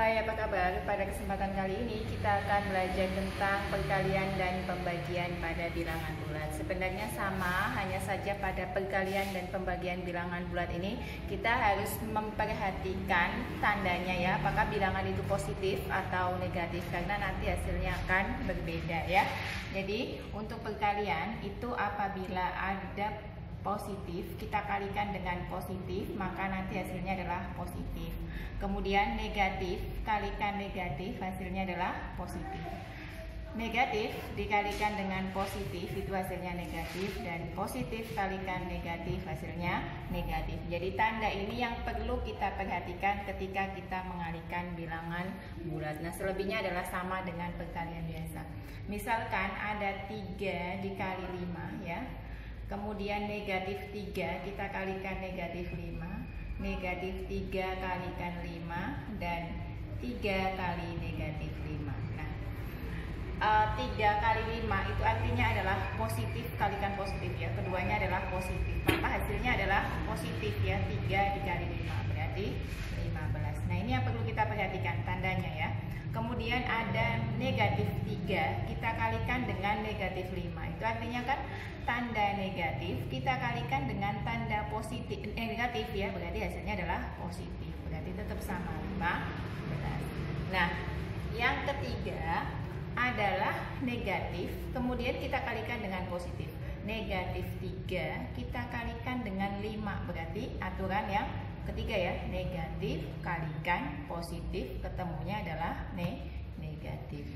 Hai, apa kabar? Pada kesempatan kali ini kita akan belajar tentang perkalian dan pembagian pada bilangan bulat. Sebenarnya sama, hanya saja pada perkalian dan pembagian bilangan bulat ini kita harus memperhatikan tandanya ya, apakah bilangan itu positif atau negatif, karena nanti hasilnya akan berbeda ya. Jadi untuk perkalian itu apabila ada positif, kita kalikan dengan positif, maka nanti hasilnya adalah positif. Kemudian negatif, kalikan negatif, hasilnya adalah positif. Negatif dikalikan dengan positif, itu hasilnya negatif. Dan positif kalikan negatif, hasilnya negatif. Jadi tanda ini yang perlu kita perhatikan ketika kita mengalihkan bilangan bulat. Nah, selebihnya adalah sama dengan perkalian biasa. Misalkan ada 3 dikali 5 ya. Kemudian negatif 3 kita kalikan negatif 5, negatif 3 kalikan 5, dan 3 kali negatif 5. Nah, 3 kali 5 itu artinya adalah positif kalikan positif ya, keduanya adalah positif, maka hasilnya adalah positif ya, 3 dikali 5 berarti 15. Nah, ini yang perlu kita perhatikan tandanya ya. Kemudian ada negatif 3 kita kalikan dengan negatif 5, itu artinya kan tanda negatif kita kalikan dengan tanda positif negatif ya, berarti hasilnya adalah positif, berarti tetap sama 15. Nah, yang ketiga adalah negatif kemudian kita kalikan dengan positif. Negatif 3 kita kalikan dengan 5, berarti aturan yang ketiga ya, negatif kalikan positif, ketemunya adalah negatif.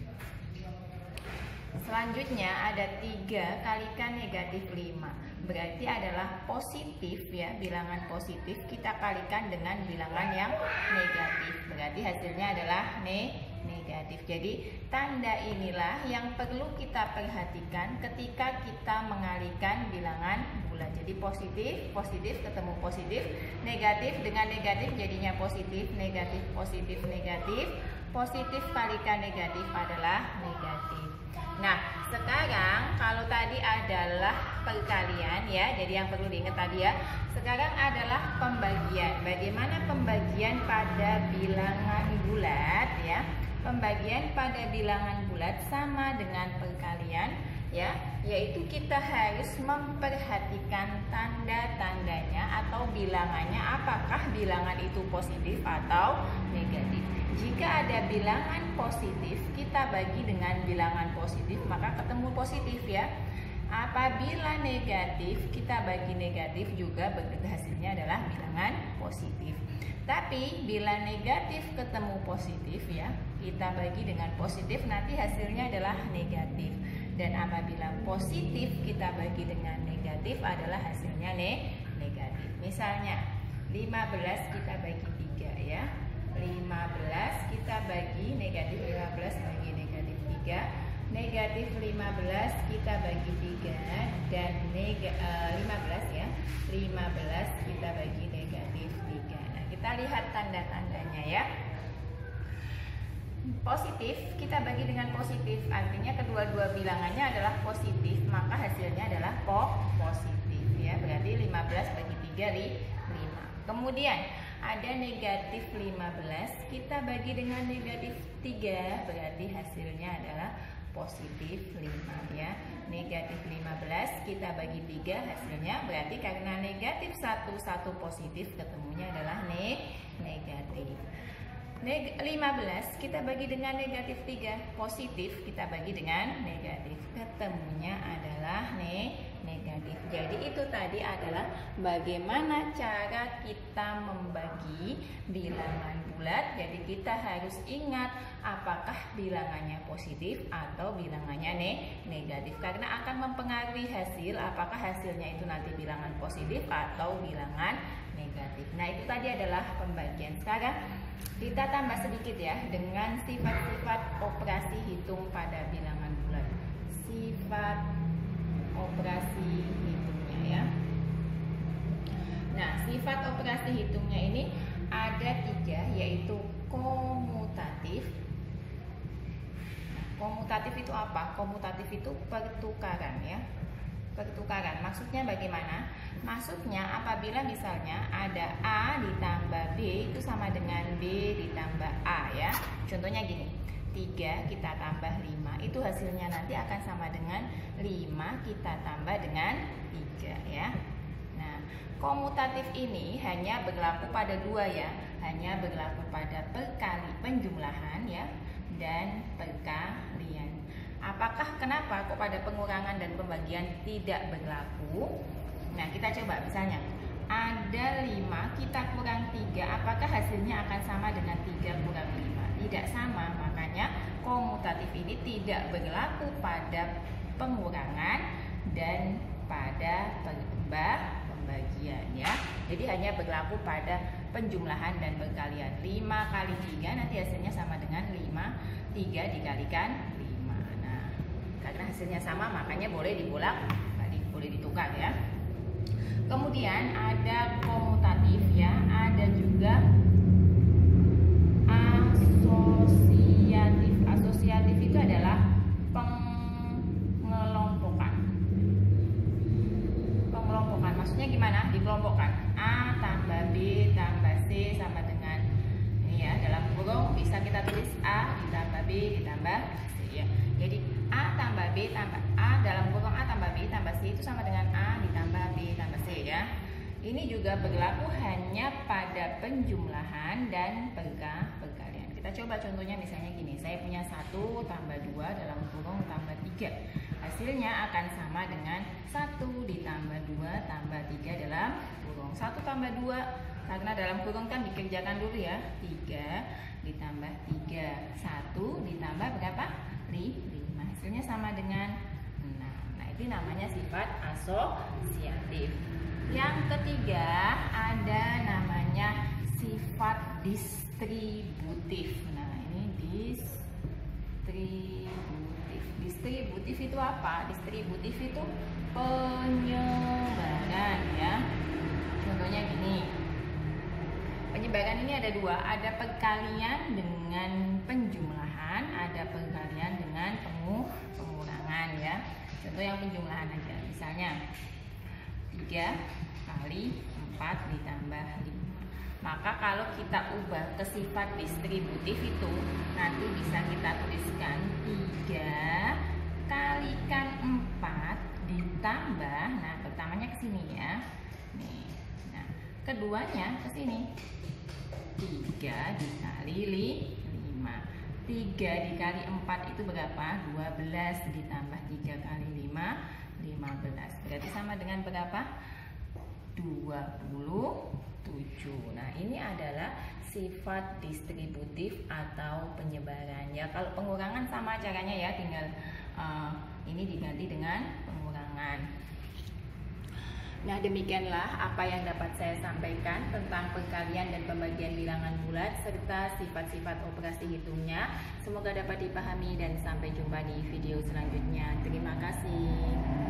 Selanjutnya ada 3 kalikan negatif 5, berarti adalah positif ya, bilangan positif kita kalikan dengan bilangan yang negatif, berarti hasilnya adalah negatif. Jadi tanda inilah yang perlu kita perhatikan ketika kita mengalihkan bilangan bulat. Jadi positif ketemu positif, negatif dengan negatif jadinya positif, negatif positif negatif, positif kalikan negatif adalah negatif. Nah, sekarang kalau tadi adalah perkalian ya, jadi yang perlu diingat tadi ya. Sekarang adalah pembagian. Bagaimana pembagian pada bilangan bulat ya? Pembagian pada bilangan bulat sama dengan perkalian ya, yaitu kita harus memperhatikan tanda-tandanya atau bilangannya, apakah bilangan itu positif atau negatif. Jika ada bilangan positif, kita bagi dengan bilangan positif, maka ketemu positif ya. Apabila negatif, kita bagi negatif juga, hasilnya adalah bilangan positif. Tapi bila negatif ketemu positif ya, kita bagi dengan positif, nanti hasilnya adalah negatif. Dan apabila positif kita bagi dengan negatif, adalah hasilnya negatif. Misalnya 15 kita bagi 3 ya, 15 kita bagi negatif 15 bagi negatif 3, negatif 15 kita bagi 3, dan 15 ya, 15 kita bagi negatif 3. Nah, kita lihat tanda-tandanya ya. Positif kita bagi dengan positif, artinya kedua-dua bilangannya adalah positif, maka hasilnya adalah positif ya, berarti 15 bagi 3 5. Kemudian ada negatif 15 kita bagi dengan negatif 3, berarti hasilnya adalah positif 5 ya. Negatif 15 kita bagi 3, hasilnya berarti karena negatif 1 positif, ketemunya adalah negatif. 15 kita bagi dengan negatif 3, positif kita bagi dengan negatif, ketemunya adalah negatif. Jadi itu tadi adalah bagaimana cara kita membagi bilangan bulat. Jadi kita harus ingat apakah bilangannya positif atau bilangannya negatif, karena akan mempengaruhi hasil, apakah hasilnya itu nanti bilangan positif atau bilangan negatif. Nah, itu tadi adalah pembagian. Sekarang kita tambah sedikit ya dengan sifat-sifat operasi hitung pada bilangan bulat. Sifat operasi hitungnya ya. Nah, sifat operasi hitungnya ini ada 3, yaitu komutatif. Komutatif itu apa? Komutatif itu pertukaran ya. Pertukaran maksudnya bagaimana? Maksudnya apabila misalnya ada A ditambah B itu sama dengan B ditambah A ya. Contohnya gini, 3 kita tambah 5 itu hasilnya nanti akan sama dengan 5 kita tambah dengan 3 ya. Nah, komutatif ini hanya berlaku pada 2 ya, hanya berlaku pada perkali penjumlahan ya dan perkalian. Apakah kenapa kok pada pengurangan dan pembagian tidak berlaku? Nah, kita coba misalnya ada 5 kita kurang 3, apakah hasilnya akan sama dengan 3 kurang 5? Tidak sama, makanya komutatif ini tidak berlaku pada pengurangan dan pada pembagian ya. Jadi hanya berlaku pada penjumlahan dan perkalian. 5 kali 3 nanti hasilnya sama dengan 5, 3 dikalikan 5. Nah, karena hasilnya sama makanya boleh dibolak-balik, boleh ditukar ya. Kemudian ada komutatif ya, ada juga asosiatif. Asosiatif itu adalah pengelompokan. Pengelompokan maksudnya gimana? Dikelompokkan A tambah B tambah C sama dengan ini ya, dalam kurung bisa kita tulis A ditambah B ditambah C ya. Jadi A tambah B tambah A dalam kurung A tambah B tambah C itu sama dengan A ditambah B tambah C ya. Ini juga berlaku hanya pada penjumlahan dan perkalian. Kita coba contohnya misalnya gini, saya punya 1 tambah 2 dalam kurung tambah 3. Hasilnya akan sama dengan 1 ditambah 2 tambah 3 dalam kurung. 1 tambah 2, karena dalam kurung kan dikerjakan dulu ya. 3 ditambah 3, 1 ditambah berapa? 5. Hasilnya sama dengan 6. Nah, itu namanya sifat asosiatif. Yang ketiga ada namanya sifat distributif. Nah, ini distributif. Distributif itu apa? Distributif itu penyebaran ya. Contohnya gini. Penyebaran ini ada 2, ada perkalian dengan penjumlahan, ada perkalian dengan pengurangan ya. Contoh yang penjumlahan aja. Misalnya 3 kali 4 ditambah 5. Maka kalau kita ubah ke sifat distributif itu nanti bisa kita tuliskan 3 kalikan 4 ditambah, nah pertamanya ke sini ya. Nih. Nah, keduanya ke sini. 3 dikali 5. 3 dikali 4 itu berapa? 12 ditambah 3 kali 5 15. Berarti sama dengan berapa? 27. Nah, ini adalah sifat distributif atau penyebaran. Ya, kalau pengurangan sama caranya ya, tinggal ini diganti dengan pengurangan. Nah, demikianlah apa yang dapat saya sampaikan tentang perkalian dan pembagian bilangan bulat serta sifat-sifat operasi hitungnya. Semoga dapat dipahami dan sampai jumpa di video selanjutnya. Terima kasih.